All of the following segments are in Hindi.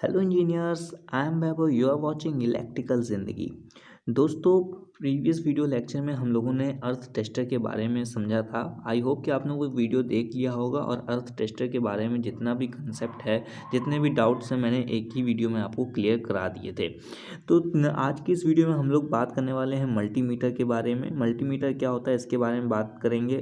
Hello engineers, I am Vaibhav. You are watching electrical ज़िंदगी। दोस्तों, प्रीवियस वीडियो लेक्चर में हम लोगों ने अर्थ टेस्टर के बारे में समझा था। आई होप कि आपने वो वीडियो देख लिया होगा और अर्थ टेस्टर के बारे में जितना भी कंसेप्ट है, जितने भी डाउट्स हैं, मैंने एक ही वीडियो में आपको क्लियर करा दिए थे। तो आज की इस वीडियो में हम लोग बात करने वाले हैं मल्टीमीटर के बारे में। मल्टीमीटर क्या होता है इसके बारे में बात करेंगे,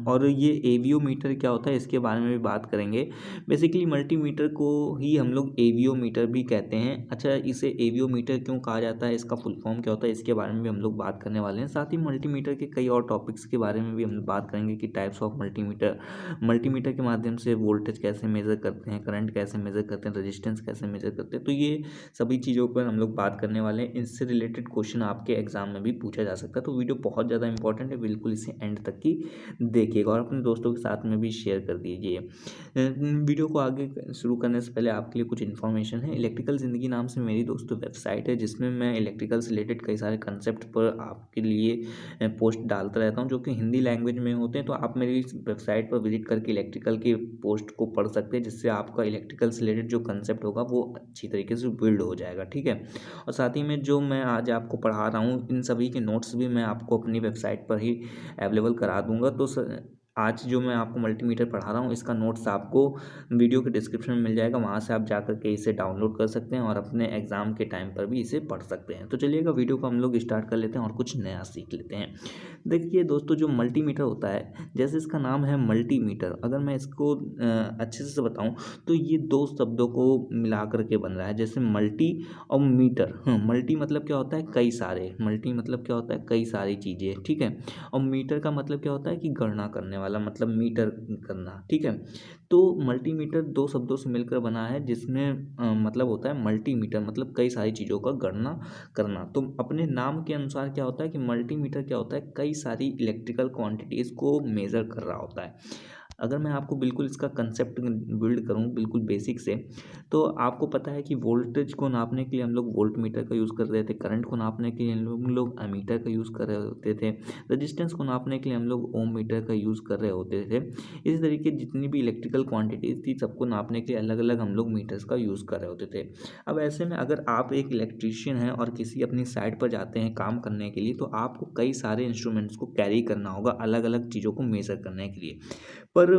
और ये एवीओ मीटर क्या होता है इसके बारे में भी बात करेंगे। बेसिकली मल्टीमीटर को ही हम लोग एवीओ मीटर भी कहते हैं। अच्छा, इसे एवीओ मीटर क्यों कहा जाता है, इसका फुल फॉर्म क्या होता है, इसके बारे में भी हम लोग बात करने वाले हैं। साथ ही मल्टीमीटर के कई और टॉपिक्स के बारे में भी हम बात करेंगे कि टाइप्स ऑफ मल्टीमीटर, मल्टीमीटर के माध्यम से वोल्टेज कैसे मेज़र करते हैं, करंट कैसे मेज़र करते हैं, रेजिस्टेंस कैसे मेज़र करते हैं। तो ये सभी चीज़ों पर हम लोग बात करने वाले हैं। इससे रिलेटेड क्वेश्चन आपके एग्जाम में भी पूछा जा सकता है। तो वीडियो बहुत ज़्यादा इंपॉर्टेंट है, बिल्कुल इसे एंड तक की देखिएगा और अपने दोस्तों के साथ में भी शेयर कर दीजिए। वीडियो को आगे शुरू करने से पहले आपके लिए कुछ इन्फॉर्मेशन है। इलेक्ट्रिकल ज़िंदगी नाम से मेरी दोस्तों वेबसाइट है, जिसमें मैं इलेक्ट्रिकल से रिलेटेड कई सारे कंसेप्ट पर आपके लिए पोस्ट डालता रहता हूं, जो कि हिंदी लैंग्वेज में होते हैं। तो आप मेरी इस वेबसाइट पर विजिट करके इलेक्ट्रिकल की पोस्ट को पढ़ सकते हैं, जिससे आपका इलेक्ट्रिकल से रिलेटेड जो कंसेप्ट होगा वो अच्छी तरीके से बिल्ड हो जाएगा। ठीक है। और साथ ही में जो मैं आज आपको पढ़ा रहा हूँ, इन सभी के नोट्स भी मैं आपको अपनी वेबसाइट पर ही अवेलेबल करा दूंगा। तो आज जो मैं आपको मल्टीमीटर पढ़ा रहा हूँ, इसका नोट्स आपको वीडियो के डिस्क्रिप्शन में मिल जाएगा। वहाँ से आप जा करके इसे डाउनलोड कर सकते हैं और अपने एग्जाम के टाइम पर भी इसे पढ़ सकते हैं। तो चलिएगा, वीडियो को हम लोग स्टार्ट कर लेते हैं और कुछ नया सीख लेते हैं। देखिए दोस्तों, जो मल्टीमीटर होता है, जैसे इसका नाम है मल्टीमीटर, अगर मैं इसको अच्छे से बताऊँ तो ये दो शब्दों को मिला करके बन रहा है। जैसे मल्टी और मीटर। मल्टी मतलब क्या होता है, कई सारे। मल्टी मतलब क्या होता है, कई सारी चीज़ें। ठीक है। और मीटर का मतलब क्या होता है कि गणना करने वाला, मतलब मीटर करना। ठीक है। तो मल्टीमीटर दो शब्दों से मिलकर बना है, जिसमें मतलब होता है मल्टीमीटर मतलब कई सारी चीज़ों का गणना करना। तो अपने नाम के अनुसार क्या होता है कि मल्टीमीटर क्या होता है, कई सारी इलेक्ट्रिकल क्वांटिटीज़ को मेज़र कर रहा होता है। अगर मैं आपको बिल्कुल इसका कंसेप्ट बिल्ड करूँ बिल्कुल बेसिक से, तो आपको पता है कि वोल्टेज को नापने के लिए हम लोग वोल्ट मीटर का यूज़ कर रहे थे, करंट को नापने के लिए हम लोग एमीटर का यूज़ कर रहे होते थे, रेजिस्टेंस को नापने के लिए हम लोग ओम मीटर का यूज़ कर रहे होते थे। इसी तरीके जितनी भी इलेक्ट्रिकल क्वांटिटीज़ थी, सबको नापने के लिए अलग अलग हम लोग मीटर्स का यूज़ कर रहे होते थे। अब ऐसे में अगर आप एक इलेक्ट्रीशियन हैं और किसी अपनी साइट पर जाते हैं काम करने के लिए, तो आपको कई सारे इंस्ट्रूमेंट्स को कैरी करना होगा अलग अलग चीज़ों को मेज़र करने के लिए। पर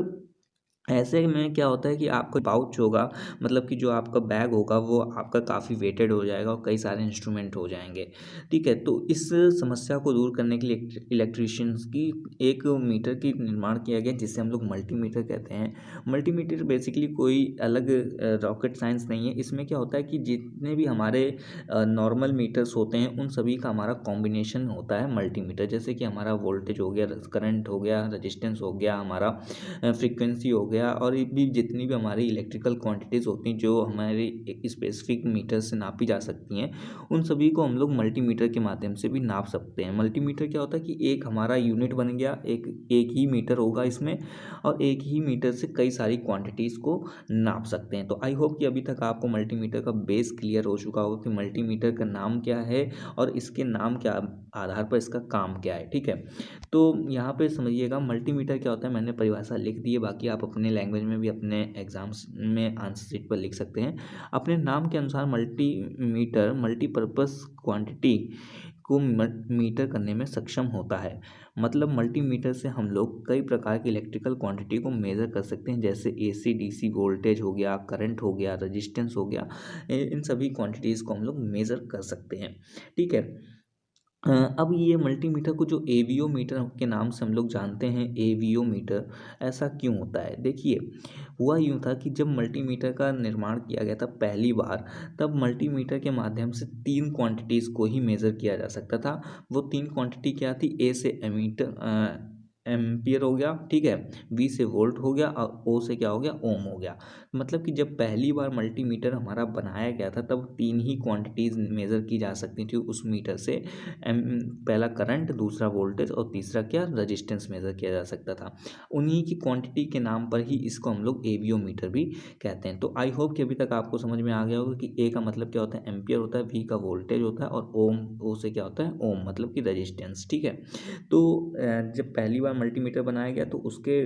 ऐसे में क्या होता है कि आपका पाउच होगा, मतलब कि जो आपका बैग होगा वो आपका काफ़ी वेटेड हो जाएगा और कई सारे इंस्ट्रूमेंट हो जाएंगे। ठीक है। तो इस समस्या को दूर करने के लिए इलेक्ट्रीशियंस की एक मीटर की निर्माण किया गया, जिसे हम लोग मल्टीमीटर कहते हैं। मल्टीमीटर बेसिकली कोई अलग रॉकेट साइंस नहीं है। इसमें क्या होता है कि जितने भी हमारे नॉर्मल मीटर्स होते हैं, उन सभी का हमारा कॉम्बिनेशन होता है मल्टीमीटर। जैसे कि हमारा वोल्टेज हो गया, करंट हो गया, रजिस्टेंस हो गया, हमारा फ्रीक्वेंसी हो गया, और ये भी जितनी भी हमारी इलेक्ट्रिकल क्वांटिटीज़ होती हैं जो हमारे एक स्पेसिफिक मीटर से नापी जा सकती हैं, उन सभी को हम लोग मल्टीमीटर के माध्यम से भी नाप सकते हैं। मल्टीमीटर क्या होता है कि एक हमारा यूनिट बन गया, एक एक ही मीटर होगा इसमें, और एक ही मीटर से कई सारी क्वांटिटीज़ को नाप सकते हैं। तो आई होप कि अभी तक आपको मल्टीमीटर का बेस क्लियर हो चुका होगा कि मल्टीमीटर का नाम क्या है और इसके नाम के आधार पर इसका काम क्या है। ठीक है। तो यहाँ पे समझिएगा मल्टीमीटर क्या होता है, मैंने परिभाषा लिख दी है, बाकी आप अपने लैंग्वेज में भी अपने एग्जाम्स में आंसर शीट पर लिख सकते हैं। अपने नाम के अनुसार मल्टीमीटर मल्टीपर्पस क्वांटिटी को मीटर करने में सक्षम होता है। मतलब मल्टीमीटर से हम लोग कई प्रकार की इलेक्ट्रिकल क्वांटिटी को मेज़र कर सकते हैं, जैसे एसी डीसी वोल्टेज हो गया, करंट हो गया, रेजिस्टेंस हो गया। इन सभी क्वांटिटीज़ को हम लोग मेज़र कर सकते हैं। ठीक है। अब ये मल्टीमीटर को जो एवीओ मीटर के नाम से हम लोग जानते हैं, एवीओ मीटर, ऐसा क्यों होता है? देखिए, हुआ यूँ था कि जब मल्टीमीटर का निर्माण किया गया था पहली बार, तब मल्टीमीटर के माध्यम से 3 क्वांटिटीज़ को ही मेज़र किया जा सकता था। वो 3 क्वांटिटी क्या थी? ए से एम्पियर हो गया, ठीक है, बी से वोल्ट हो गया और ओ से क्या हो गया? ओम हो गया। मतलब कि जब पहली बार मल्टीमीटर हमारा बनाया गया था, तब 3 ही क्वांटिटीज़ मेज़र की जा सकती थी उस मीटर से। एम पहला करंट, दूसरा वोल्टेज और तीसरा क्या? रेजिस्टेंस मेज़र किया जा सकता था। उन्हीं की क्वांटिटी के नाम पर ही इसको हम लोग एवीओ मीटर भी कहते हैं। तो आई होप कि अभी तक आपको समझ में आ गया होगा कि ए का मतलब क्या होता है? एम्पियर होता है, वी का वोल्टेज होता है, और ओम, ओ से क्या होता है? ओम मतलब कि रेजिस्टेंस। ठीक है। तो जब पहली बार मल्टीमीटर बनाया गया तो उसके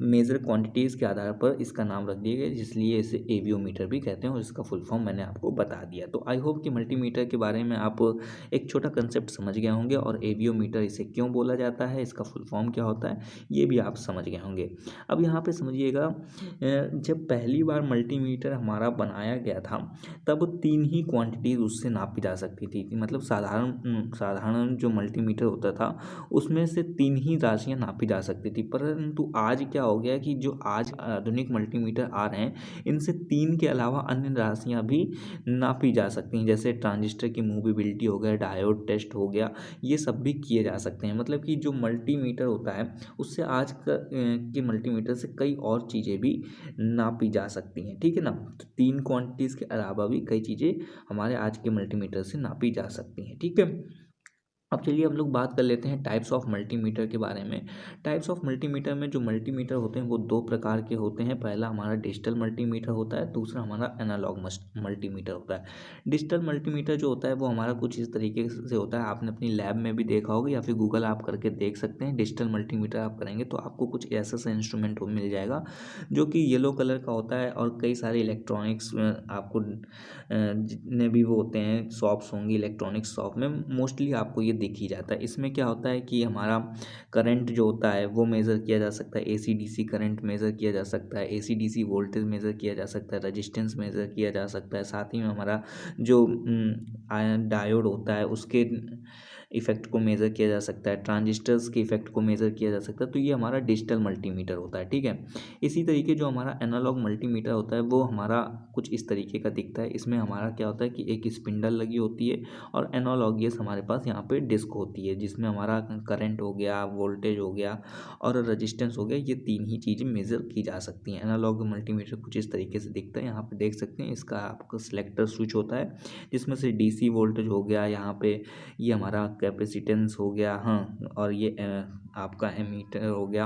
मेजर क्वांटिटीज़ के आधार पर इसका नाम रख दिया गया, इसलिए इसे एवियोमीटर भी कहते हैं और इसका फुल फॉर्म मैंने आपको बता दिया। तो आई होप कि मल्टीमीटर के बारे में आप एक छोटा कंसेप्ट समझ गए होंगे और एवियोमीटर इसे क्यों बोला जाता है, इसका फुल फॉर्म क्या होता है, ये भी आप समझ गए होंगे। अब यहाँ पे समझिएगा, जब पहली बार मल्टीमीटर हमारा बनाया गया था तब 3 ही क्वांटिटीज़ उससे नापी जा सकती थी। मतलब साधारण जो मल्टीमीटर होता था उसमें से 3 ही राशियाँ नापी जा सकती थी, परंतु आज क्या हो गया कि जो आज आधुनिक मल्टीमीटर आ रहे हैं इनसे 3 के अलावा अन्य राशियाँ भी नापी जा सकती हैं, जैसे ट्रांजिस्टर की मूवेबिलिटी हो गया, डायोड टेस्ट हो गया, ये सब भी किए जा सकते हैं। मतलब कि जो मल्टीमीटर होता है उससे आज के मल्टीमीटर से कई और चीज़ें भी नापी जा सकती हैं, ठीक है ना। तो 3 क्वांटिटीज़ के अलावा भी कई चीज़ें हमारे आज के मल्टीमीटर से नापी जा सकती हैं, ठीक है। अब चलिए हम लोग बात कर लेते हैं टाइप्स ऑफ मल्टीमीटर के बारे में। टाइप्स ऑफ मल्टीमीटर में जो मल्टीमीटर होते हैं वो 2 प्रकार के होते हैं। पहला हमारा डिजिटल मल्टीमीटर होता है, दूसरा हमारा एनालॉग मल्टीमीटर होता है। डिजिटल मल्टीमीटर जो होता है वो हमारा कुछ इस तरीके से होता है, आपने अपनी लैब में भी देखा होगा या फिर गूगल आप करके देख सकते हैं। डिजिटल मल्टीमीटर आप करेंगे तो आपको कुछ ऐसा सा इंस्ट्रूमेंट मिल जाएगा जो कि येलो कलर का होता है और कई सारे इलेक्ट्रॉनिक्स आपको जितने भी वो होते हैं शॉप्स होंगी इलेक्ट्रॉनिक्स शॉप में मोस्टली आपको ये दिख ही जाता है। इसमें क्या होता है कि हमारा करंट जो होता है वो मेज़र किया जा सकता है, एसी डीसी करंट मेज़र किया जा सकता है, एसी डीसी वोल्टेज मेज़र किया जा सकता है, रेजिस्टेंस मेज़र किया जा सकता है, साथ ही में हमारा जो डायोड होता है उसके इफ़ेक्ट को मेज़र किया जा सकता है, ट्रांजिस्टर्स के इफ़ेक्ट को मेज़र किया जा सकता है। तो ये हमारा डिजिटल मल्टीमीटर होता है, ठीक है। इसी तरीके जो हमारा एनालॉग मल्टीमीटर होता है वो हमारा कुछ इस तरीके का दिखता है। इसमें हमारा क्या होता है कि एक स्पिंडल लगी होती है और एनालॉगस हमारे पास यहाँ पे डिस्क होती है जिसमें हमारा करंट हो गया, वोल्टेज हो गया और रेजिस्टेंस हो गया, ये 3 ही चीज़ें मेज़र की जा सकती हैं। एनालॉग मल्टीमीटर कुछ इस तरीके से दिखता है, यहाँ पे देख सकते हैं। इसका आपका सिलेक्टर स्विच होता है जिसमें से डीसी वोल्टेज हो गया, यहाँ पे ये हमारा कैपेसिटेंस हो गया, हाँ, और ये आपका एमीटर हो गया,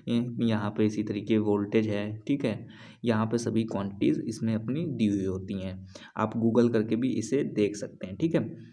यहाँ पे इसी तरीके वोल्टेज है, ठीक है। यहाँ पे सभी क्वांटिटीज़ इसमें अपनी दी हुई होती हैं, आप गूगल करके भी इसे देख सकते हैं, ठीक है।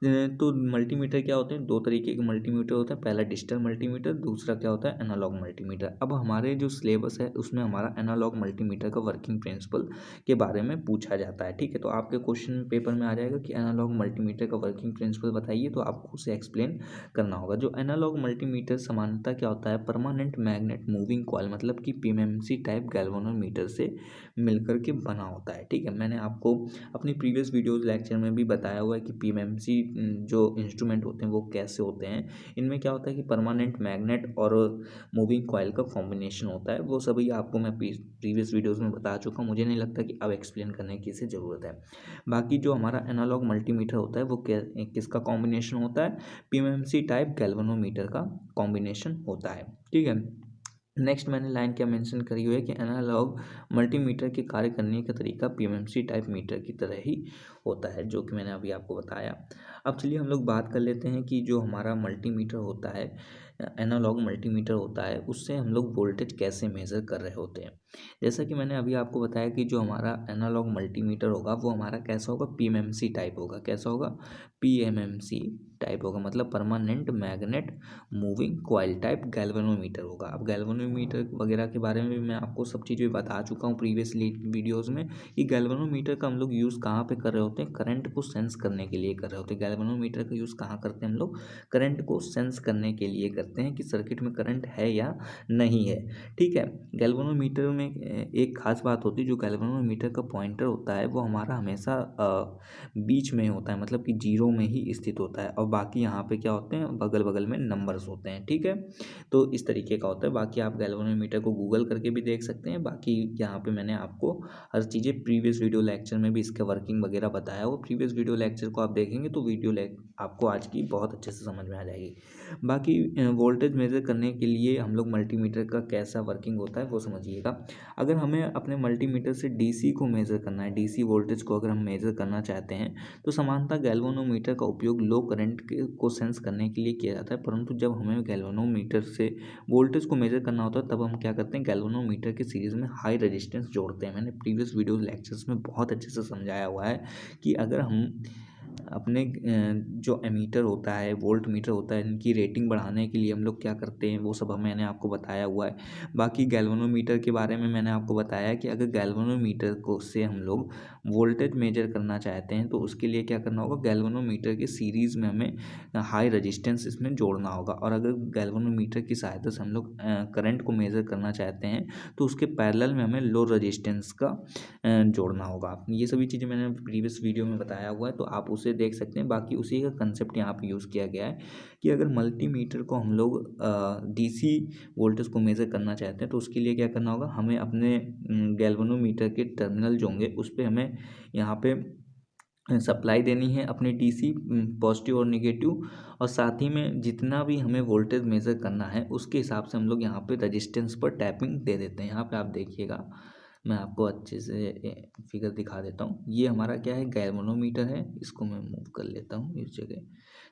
तो मल्टीमीटर क्या होते हैं, 2 तरीके के मल्टीमीटर होते हैं। पहला डिजिटल मल्टीमीटर, दूसरा क्या होता है एनालॉग मल्टीमीटर। अब हमारे जो सिलेबस है उसमें हमारा एनालॉग मल्टीमीटर का वर्किंग प्रिंसिपल के बारे में पूछा जाता है, ठीक है। तो आपके क्वेश्चन पेपर में आ जाएगा कि एनालॉग मल्टीमीटर का वर्किंग प्रिंसिपल बताइए, तो आपको उसे एक्सप्लेन करना होगा। जो एनालॉग मल्टीमीटर सामान्यतः क्या होता है, परमानेंट मैग्नेट मूविंग कॉइल मतलब कि पीएमएमसी टाइप गैल्वेनोमीटर से मिलकर के बना होता है, ठीक है। मैंने आपको अपनी प्रीवियस वीडियोस लेक्चर में भी बताया हुआ है कि पीएमएमसी जो इंस्ट्रूमेंट होते हैं वो कैसे होते हैं। इनमें क्या होता है कि परमानेंट मैग्नेट और मूविंग कॉइल का कॉम्बिनेशन होता है, वो सभी आपको मैं प्रीवियस वीडियोस में बता चुका हूँ, मुझे नहीं लगता कि अब एक्सप्लेन करने की इसे ज़रूरत है। बाकी जो हमारा एनालॉग मल्टीमीटर होता है वो किसका कॉम्बिनेशन होता है, पीएमएमसी टाइप गैल्वेनोमीटर का कॉम्बिनेशन होता है, ठीक है। नेक्स्ट मैंने लाइन क्या मेंशन करी हुई है कि एनालॉग मल्टीमीटर के कार्य करने का तरीका पीएमएमसी टाइप मीटर की तरह ही होता है, जो कि मैंने अभी आपको बताया। अब चलिए हम लोग बात कर लेते हैं कि जो हमारा मल्टीमीटर होता है, एनालॉग मल्टीमीटर होता है, उससे हम लोग वोल्टेज कैसे मेज़र कर रहे होते हैं। जैसा कि मैंने अभी आपको बताया कि जो हमारा एनालॉग मल्टीमीटर होगा वो हमारा कैसा होगा, पीएमएमसी टाइप होगा। कैसा होगा, पीएमएमसी टाइप होगा, मतलब permanent magnet moving coil type galvanometer होगा। अब गैल्वेनोमीटर वगैरह के बारे में भी मैं आपको सब चीज़ें बता चुका हूँ प्रीवियसली वीडियोज़ में कि गैल्वेनोमीटर का हम लोग यूज़ कहाँ पे कर रहे होते हैं, करंट को सेंस करने के लिए कर रहे होते हैं। गैल्वेनोमीटर का यूज़ कहाँ करते हैं हम लोग, करंट को सेंस करने के लिए करते हैं कि सर्किट में करंट है या नहीं है, ठीक है। गैल्वेनोमीटर में एक खास बात होती है, जो गैल्वेनोमीटर का पॉइंटर होता है वो हमारा हमेशा बीच में होता है, मतलब कि जीरो में ही स्थित होता है और बाकी यहाँ पे क्या होते हैं, बगल बगल में नंबर्स होते हैं, ठीक है। तो इस तरीके का होता है। बाकी आप गैल्वेनोमीटर को गूगल करके भी देख सकते हैं। बाकी यहाँ पे मैंने आपको हर चीज़ें प्रीवियस वीडियो लेक्चर में भी इसका वर्किंग वगैरह बताया। वो प्रीवियस वीडियो लेक्चर को आप देखेंगे तो आपको आज की बहुत अच्छे से समझ में आ जाएगी। बाकी वोल्टेज मेज़र करने के लिए हम लोग मल्टीमीटर का कैसा वर्किंग होता है वो समझिएगा। अगर हमें अपने मल्टीमीटर से डीसी को मेज़र करना है, डीसी वोल्टेज को अगर हम मेज़र करना चाहते हैं तो सामान्यतः गैल्वेनोमीटर का उपयोग लो करंट को सेंस करने के लिए किया जाता है। परंतु जब हमें गैल्वेनोमीटर से वोल्टेज को मेज़र करना होता है तब हम क्या करते हैं, गैल्वेनोमीटर की सीरीज़ में हाई रेजिस्टेंस जोड़ते हैं। मैंने प्रीवियस वीडियो लेक्चर्स में बहुत अच्छे से समझाया हुआ है कि अगर हम अपने जो एमीटर होता है, वोल्ट मीटर होता है, इनकी रेटिंग बढ़ाने के लिए हम लोग क्या करते हैं वो सब मैंने आपको बताया हुआ है। बाकी गैल्वेनोमीटर के बारे में मैंने आपको बताया कि अगर गैल्वेनोमीटर को से हम लोग वोल्टेज मेजर करना चाहते हैं तो उसके लिए क्या करना होगा, गैल्वेनोमीटर के सीरीज़ में हमें हाई रजिस्टेंस इसमें जोड़ना होगा। और अगर गैल्वेनोमीटर की सहायता से हम लोग करंट को मेज़र करना चाहते हैं तो उसके पैरेलल में हमें लो रजिस्टेंस का जोड़ना होगा। ये सभी चीज़ें मैंने प्रीवियस वीडियो में बताया हुआ है, तो आप उसे देख सकते हैं। बाकी उसी का कंसेप्ट यहाँ पे यूज़ किया गया है कि अगर मल्टीमीटर को हम लोग डीसी वोल्टेज को मेज़र करना चाहते हैं तो उसके लिए क्या करना होगा, हमें अपने गैल्वेनोमीटर के टर्मिनल जो होंगे उस पे हमें यहाँ पे सप्लाई देनी है अपनी डीसी पॉजिटिव और नेगेटिव, और साथ ही में जितना भी हमें वोल्टेज मेज़र करना है उसके हिसाब से हम लोग यहाँ पे रजिस्टेंस पर टैपिंग दे देते हैं। यहाँ पे आप देखिएगा, मैं आपको अच्छे से फिगर दिखा देता हूँ। ये हमारा क्या है, गैल्वेनोमीटर है। इसको मैं मूव कर लेता हूँ इस जगह।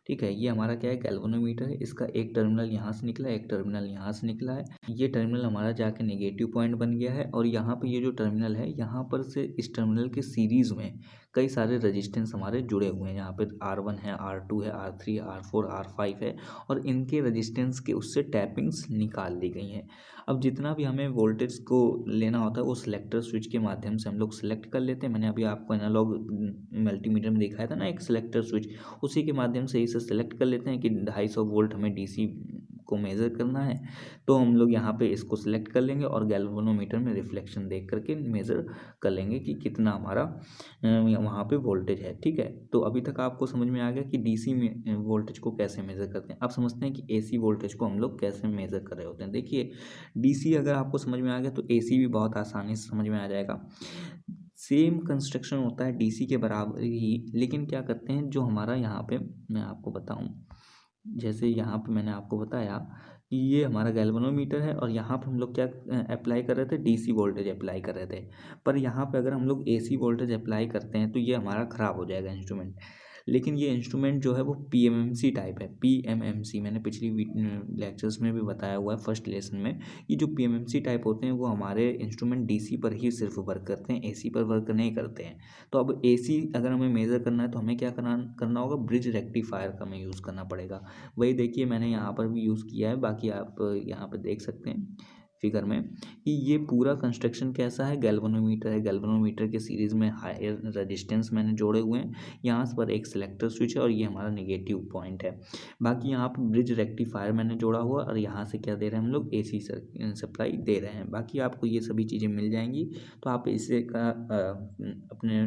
ठीक है, ये हमारा क्या है, गैल्वेनोमीटर है। इसका एक टर्मिनल यहाँ से निकला है, एक टर्मिनल यहाँ से निकला है। ये टर्मिनल हमारा जाके नेगेटिव पॉइंट बन गया है, और यहाँ पे ये जो टर्मिनल है, यहाँ पर से इस टर्मिनल के सीरीज़ में कई सारे रजिस्टेंस हमारे जुड़े हुए हैं। यहाँ पे R1 है, R2 है, R3, R4, R5 है, और इनके रजिस्टेंस के उससे टैपिंग्स निकाल ली गई हैं। अब जितना भी हमें वोल्टेज को लेना होता है वो सिलेक्टर स्विच के माध्यम से हम लोग सेलेक्ट कर लेते हैं। मैंने अभी आपको एनालॉग मल्टीमीटर में दिखाया था ना एक सिलेक्टर स्विच, उसी के माध्यम से इसे सेलेक्ट कर लेते हैं कि 250 वोल्ट हमें डीसी को मेज़र करना है। तो हम लोग यहाँ पे इसको सिलेक्ट कर लेंगे और गैल्वेनोमीटर में रिफ्लेक्शन देख करके मेज़र कर लेंगे कि कितना हमारा वहाँ पे वोल्टेज है। ठीक है, तो अभी तक आपको समझ में आ गया कि डीसी में वोल्टेज को कैसे मेज़र करते हैं। अब समझते हैं कि एसी वोल्टेज को हम लोग कैसे मेज़र कर रहे होते हैं। देखिए, डीसी अगर आपको समझ में आ गया तो एसी भी बहुत आसानी से समझ में आ जाएगा। सेम कंस्ट्रक्शन होता है डीसी के बराबर ही, लेकिन क्या करते हैं, जो हमारा यहाँ पे मैं आपको बताऊँ, जैसे यहाँ पे मैंने आपको बताया कि ये हमारा गैल्वेनोमीटर है और यहाँ पे हम लोग क्या अप्लाई कर रहे थे, डीसी वोल्टेज अप्लाई कर रहे थे। पर यहाँ पे अगर हम लोग एसी वोल्टेज अप्लाई करते हैं तो ये हमारा ख़राब हो जाएगा इंस्ट्रूमेंट। लेकिन ये इंस्ट्रूमेंट जो है वो पीएमएमसी टाइप है। पीएमएमसी मैंने पिछली लेक्चर्स में भी बताया हुआ है, फर्स्ट लेसन में। ये जो पीएमएमसी टाइप होते हैं वो हमारे इंस्ट्रूमेंट डीसी पर ही सिर्फ वर्क करते हैं, एसी पर वर्क नहीं करते हैं। तो अब एसी अगर हमें मेज़र करना है तो हमें क्या करना करना होगा, ब्रिज रेक्टिफायर का हमें यूज़ करना पड़ेगा। वही देखिए मैंने यहाँ पर भी यूज़ किया है, बाकी आप यहाँ पर देख सकते हैं फिगर में कि ये पूरा कंस्ट्रक्शन कैसा है, गैल्वेनोमीटर है। गैल्वेनोमीटर के सीरीज़ में हायर रेजिस्टेंस मैंने जोड़े हुए हैं। यहाँ पर एक सिलेक्टर स्विच है और ये हमारा नेगेटिव पॉइंट है। बाकी यहाँ पर ब्रिज रेक्टिफायर मैंने जोड़ा हुआ, और यहाँ से क्या दे रहे हैं हम लोग, एसी सप्लाई दे रहे हैं। बाकी आपको ये सभी चीज़ें मिल जाएंगी, तो आप इसे का अपने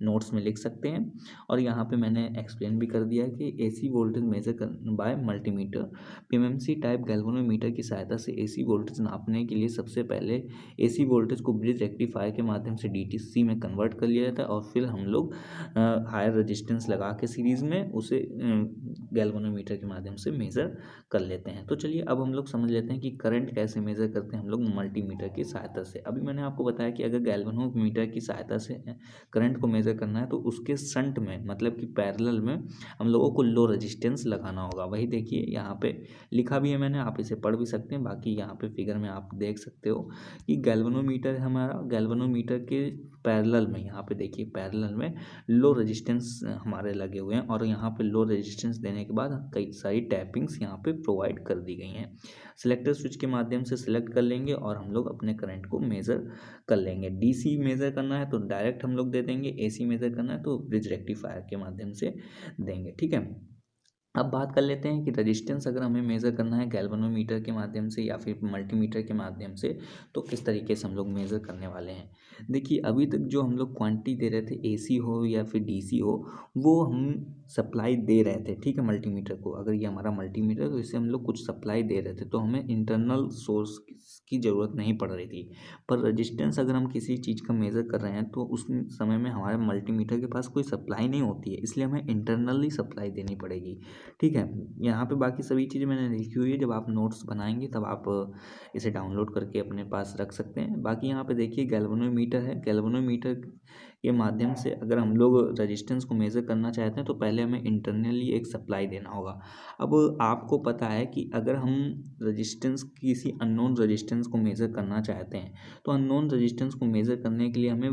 नोट्स में लिख सकते हैं। और यहाँ पे मैंने एक्सप्लेन भी कर दिया है कि एसी वोल्टेज मेजर कर by multimeter. PMMC type galvanometer की सहायता से एसी वोल्टेज नापने के लिए सबसे पहले एसी वोल्टेज को ब्रिज रेक्टिफायर के माध्यम से डीटीसी में कन्वर्ट कर लिया जाता है, और फिर हम लोग हायर रेजिस्टेंस लगा के सीरीज़ में उसे गैल्वेनोमीटर के माध्यम से मेज़र कर लेते हैं। तो चलिए अब हम लोग समझ लेते हैं कि करंट कैसे मेज़र करते हैं हम लोग मल्टीमीटर की सहायता से। अभी मैंने आपको बताया कि अगर गैल्वेनोमीटर की सहायता से करंट को मेज़र करना है तो उसके शंट में, मतलब कि पैरेलल में हम लोगों को लो रेजिस्टेंस लगाना होगा। वही देखिए यहाँ पे लिखा भी है मैंने, आप इसे पढ़ भी सकते हैं। बाकी यहाँ पे फिगर में आप देख सकते हो कि गैल्वेनोमीटर हमारा, गैल्वेनोमीटर के पैरेलल में, यहाँ पे देखिए पैरेलल में लो रेजिस्टेंस हमारे लगे हुए हैं, और यहाँ पे लो रेजिस्टेंस देने के बाद कई सारी टैपिंग्स यहाँ पे प्रोवाइड कर दी गई हैं। सिलेक्टर स्विच के माध्यम से सिलेक्ट कर लेंगे और हम लोग अपने करंट को मेज़र कर लेंगे। डीसी मेज़र करना है तो डायरेक्ट हम लोग दे देंगे, एसी मेज़र करना है तो ब्रिज रेक्टिफायर के माध्यम से देंगे। ठीक है, अब बात कर लेते हैं कि रेजिस्टेंस अगर हमें मेज़र करना है गैल्वेनोमीटर के माध्यम से या फिर मल्टीमीटर के माध्यम से, तो किस तरीके से हम लोग मेज़र करने वाले हैं। देखिए, अभी तक जो हम लोग क्वांटिटी दे रहे थे, एसी हो या फिर डीसी हो, वो हम सप्लाई दे रहे थे। ठीक है, मल्टीमीटर को, अगर ये हमारा मल्टीमीटर है तो इससे हम लोग कुछ सप्लाई दे रहे थे, तो हमें इंटरनल सोर्स की ज़रूरत नहीं पड़ रही थी। पर रेजिस्टेंस अगर हम किसी चीज़ का मेज़र कर रहे हैं तो उस समय में हमारे मल्टीमीटर के पास कोई सप्लाई नहीं होती है, इसलिए हमें इंटरनली सप्लाई देनी पड़ेगी। ठीक है, यहाँ पे बाकी सभी चीज़ें मैंने लिखी हुई है, जब आप नोट्स बनाएंगे तब आप इसे डाउनलोड करके अपने पास रख सकते हैं। बाकी यहाँ पे देखिए गैल्वेनोमीटर है, गैल्वेनोमीटर के माध्यम से अगर हम लोग रेजिस्टेंस को मेज़र करना चाहते हैं तो पहले हमें इंटरनली एक सप्लाई देना होगा। अब आपको पता है कि अगर हम रेजिस्टेंस किसी अननोन रेजिस्टेंस को मेज़र करना चाहते हैं तो अननोन रेजिस्टेंस को मेज़र करने के लिए हमें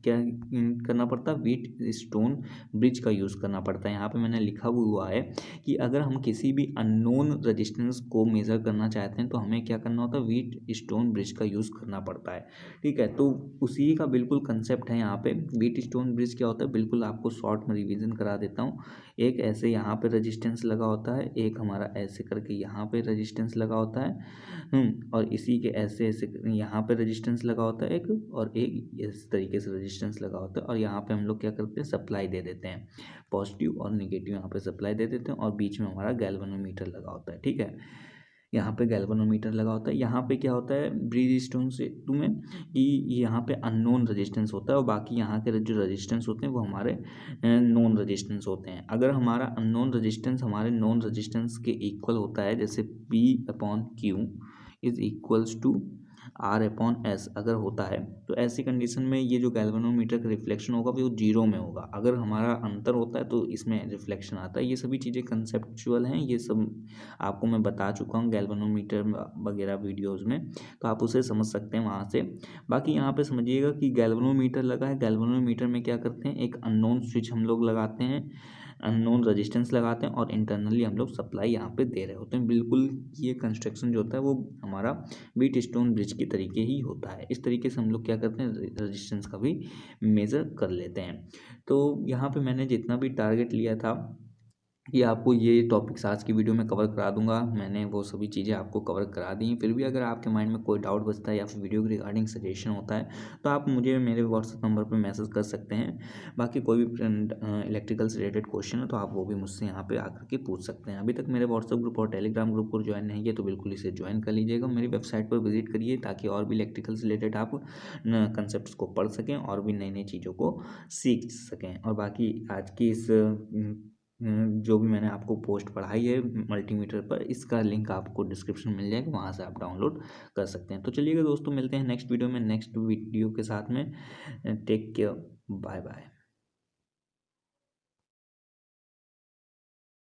क्या करना पड़ता है, व्हीटस्टोन ब्रिज का यूज़ करना पड़ता है। यहाँ पे मैंने लिखा हुआ है कि अगर हम किसी भी अननोन रेजिस्टेंस को मेज़र करना चाहते हैं तो हमें क्या करना होता है, व्हीटस्टोन ब्रिज का यूज़ करना पड़ता है। ठीक है, तो उसी का बिल्कुल कंसेप्ट है यहाँ पे। व्हीटस्टोन ब्रिज क्या होता है, बिल्कुल आपको शॉर्ट में रिवीजन करा देता हूँ। एक ऐसे यहाँ पे रेजिस्टेंस लगा होता है, एक हमारा ऐसे करके यहाँ पे रेजिस्टेंस लगा होता है, और इसी के ऐसे ऐसे यहाँ पे रेजिस्टेंस लगा होता है एक, और एक इस तरीके से रेजिस्टेंस लगा होता है, और यहाँ पे हम लोग क्या करते हैं, सप्लाई दे देते हैं, पॉजिटिव और निगेटिव यहाँ पे सप्लाई दे देते हैं, और बीच में हमारा गैल्वेनोमीटर लगा होता है। ठीक है, यहाँ पे गैल्वेनोमीटर लगा होता है। यहाँ पे क्या होता है ब्रिज स्टोन से में कि यहाँ पे अननोन रेजिस्टेंस होता है और बाकी यहाँ के जो रेजिस्टेंस होते हैं वो हमारे नॉन रेजिस्टेंस होते हैं। अगर हमारा अननोन रेजिस्टेंस हमारे नॉन रेजिस्टेंस के इक्वल होता है, जैसे P/Q is equals to R/S अगर होता है, तो ऐसी कंडीशन में ये जो गैल्वेनोमीटर का रिफ्लेक्शन होगा वो जीरो में होगा। अगर हमारा अंतर होता है तो इसमें रिफ्लेक्शन आता है। ये सभी चीज़ें कंसेप्चुअल हैं, ये सब आपको मैं बता चुका हूँ गैल्वेनोमीटर वगैरह वीडियोज़ में, तो आप उसे समझ सकते हैं वहाँ से। बाकी यहाँ पे समझिएगा कि गैल्वेनोमीटर लगा है, गैल्वेनोमीटर में क्या करते हैं, एक अननोन स्विच हम लोग लगाते हैं, अननोन रेजिस्टेंस लगाते हैं, और इंटरनली हम लोग सप्लाई यहाँ पे दे रहे होते हैं। बिल्कुल ये कंस्ट्रक्शन जो होता है वो हमारा व्हीटस्टोन ब्रिज के तरीके ही होता है। इस तरीके से हम लोग क्या करते हैं, रेजिस्टेंस का भी मेज़र कर लेते हैं। तो यहाँ पे मैंने जितना भी टारगेट लिया था कि आपको ये टॉपिक्स आज की वीडियो में कवर करा दूंगा, मैंने वो सभी चीज़ें आपको कवर करा दी। फिर भी अगर आपके माइंड में कोई डाउट बचता है या फिर वीडियो के रिगार्डिंग सजेशन होता है तो आप मुझे मेरे व्हाट्सएप नंबर पर मैसेज कर सकते हैं। बाकी कोई भी इलेक्ट्रिकल से रिलेटेड क्वेश्चन है तो आप वो भी मुझसे यहाँ पे आकर के पूछ सकते हैं। अभी तक मेरे व्हाट्सएप ग्रुप और टेलीग्राम ग्रुप को ज्वाइन नहीं किया तो बिल्कुल इसे ज्वाइन कर लीजिएगा। मेरी वेबसाइट पर विजिट करिए ताकि और भी इलेक्ट्रिकल से रिलेटेड आप कंसेप्ट को पढ़ सकें और भी नई नई चीज़ों को सीख सकें। और बाकी आज की इस जो भी मैंने आपको पोस्ट पढ़ाई है मल्टीमीटर पर, इसका लिंक आपको डिस्क्रिप्शन मिल जाएगा, वहाँ से आप डाउनलोड कर सकते हैं। तो चलिएगा दोस्तों, मिलते हैं नेक्स्ट वीडियो में नेक्स्ट वीडियो के साथ में। Take care, bye bye.